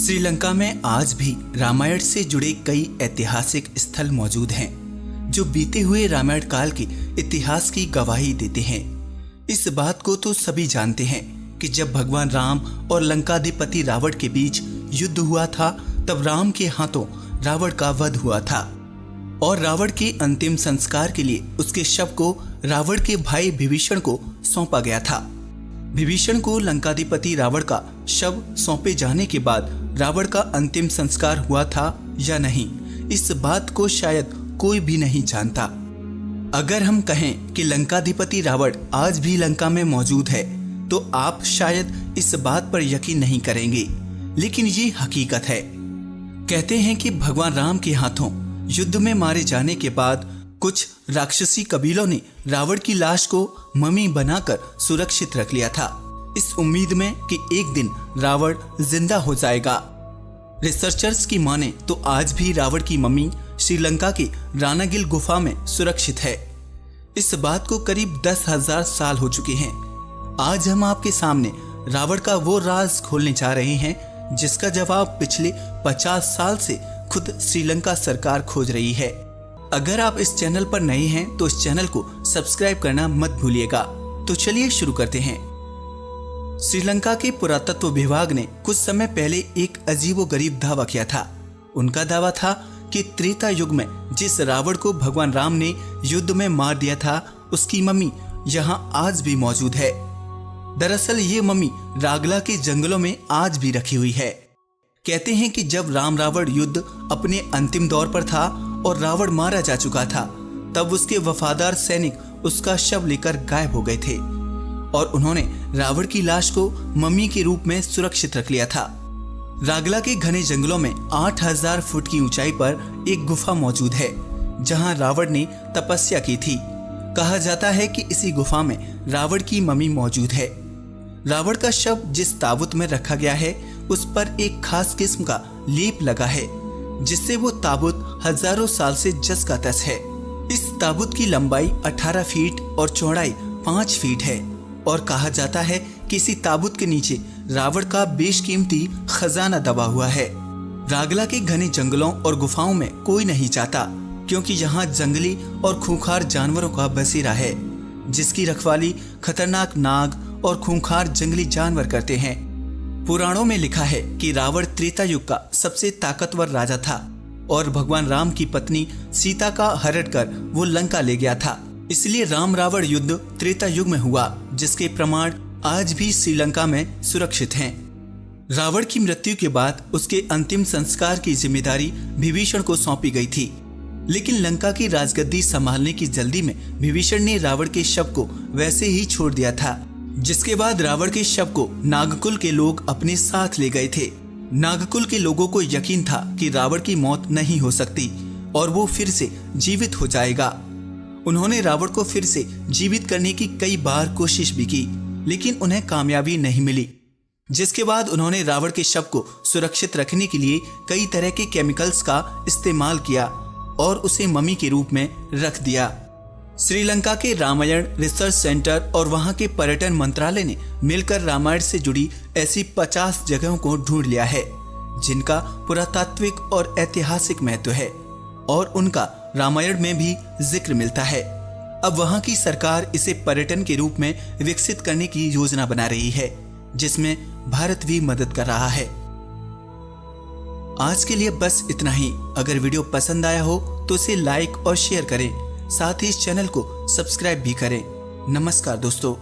श्रीलंका में आज भी रामायण से जुड़े कई ऐतिहासिक स्थल मौजूद हैं जो बीते हुए रामायण काल के इतिहास की गवाही देते हैं। इस बात को तो सभी जानते हैं कि जब भगवान राम और लंकाधिपति रावण के बीच युद्ध हुआ था, तब राम के हाथों रावण का वध हुआ था और रावण के अंतिम संस्कार के लिए उसके शव को रावण के भाई विभीषण को सौंपा गया था। विभीषण को लंकाधिपति रावण का शव सौंपे जाने के बाद रावण का अंतिम संस्कार हुआ था या नहीं, इस बात को शायद कोई भी नहीं जानता। अगर हम कहें कि लंकाधिपति रावण आज भी लंका में मौजूद है तो आप शायद इस बात पर यकीन नहीं करेंगे, लेकिन ये हकीकत है। कहते हैं कि भगवान राम के हाथों युद्ध में मारे जाने के बाद कुछ राक्षसी कबीलों ने रावण की लाश को मम्मी बनाकर सुरक्षित रख लिया था, इस उम्मीद में कि एक दिन रावण जिंदा हो जाएगा। रिसर्चर्स की माने तो आज भी रावण की मम्मी श्रीलंका की रानागिल गुफा में सुरक्षित है। इस बात को करीब 10,000 साल हो चुके हैं। आज हम आपके सामने रावण का वो राज खोलने जा रहे हैं जिसका जवाब पिछले 50 साल से खुद श्रीलंका सरकार खोज रही है। अगर आप इस चैनल पर नए हैं तो इस चैनल को सब्सक्राइब करना मत भूलिएगा। तो चलिए शुरू करते हैं। श्रीलंका के पुरातत्व विभाग ने कुछ समय पहले एक अजीबोगरीब दावा किया था। उनका दावा था कि त्रेता युग में जिस रावण को भगवान राम ने युद्ध में मार दिया था, उसकी मम्मी यहाँ आज भी मौजूद है। दरअसल ये मम्मी रागला के जंगलों में आज भी रखी हुई है। कहते हैं कि जब राम रावण युद्ध अपने अंतिम दौर पर था और रावण मारा जा चुका था, तब उसके वफादार सैनिक उसका शव लेकर गायब हो गए थे और उन्होंने रावण की लाश को मम्मी के रूप में सुरक्षित रख लिया था। रागला के घने जंगलों में 8,000 फुट की ऊंचाई पर एक गुफा मौजूद है जहां रावण ने तपस्या की थी। कहा जाता है कि इसी गुफा में रावण की मम्मी मौजूद है। रावण का शव जिस ताबूत में रखा गया है उस पर एक खास किस्म का लेप लगा है जिससे वो ताबूत हजारों साल से जस का तस है। इस ताबूत की लंबाई 18 फीट और चौड़ाई 5 फीट है और कहा जाता है कि इसी ताबूत के नीचे रावण का बेशकीमती खजाना दबा हुआ है। रागला के घने जंगलों और गुफाओं में कोई नहीं जाता क्योंकि यहाँ जंगली और खूंखार जानवरों का बसेरा है जिसकी रखवाली खतरनाक नाग और खूंखार जंगली जानवर करते हैं। पुराणों में लिखा है कि रावण त्रेता युग का सबसे ताकतवर राजा था और भगवान राम की पत्नी सीता का हरण कर वो लंका ले गया था। इसलिए राम रावण युद्ध त्रेता युग में हुआ, जिसके प्रमाण आज भी श्रीलंका में सुरक्षित हैं। रावण की मृत्यु के बाद उसके अंतिम संस्कार की जिम्मेदारी विभीषण को सौंपी गई थी, लेकिन लंका की राजगद्दी संभालने की जल्दी में विभीषण ने रावण के शव को वैसे ही छोड़ दिया था, जिसके बाद रावण के शव को नागकुल के लोग अपने साथ ले गए थे। नागकुल के लोगों को यकीन था कि रावण की मौत नहीं हो सकती और वो फिर से जीवित हो जाएगा। उन्होंने रावण को फिर से जीवित करने की कई बार कोशिश भी की, लेकिन उन्हें कामयाबी नहीं मिली। जिसके बाद उन्होंने रावण के शव को सुरक्षित रखने के लिए कई तरह के केमिकल्स का इस्तेमाल किया और उसे मम्मी के रूप में रख दिया। श्रीलंका के रामायण रिसर्च सेंटर और वहां के पर्यटन मंत्रालय ने मिलकर रामायण से जुड़ी ऐसी 50 जगहों को ढूंढ लिया है जिनका पुरातात्विक और ऐतिहासिक महत्व है और उनका रामायण में भी जिक्र मिलता है। अब वहां की सरकार इसे पर्यटन के रूप में विकसित करने की योजना बना रही है, जिसमें भारत भी मदद कर रहा है। आज के लिए बस इतना ही। अगर वीडियो पसंद आया हो तो इसे लाइक और शेयर करें, साथ ही इस चैनल को सब्सक्राइब भी करें। नमस्कार दोस्तों।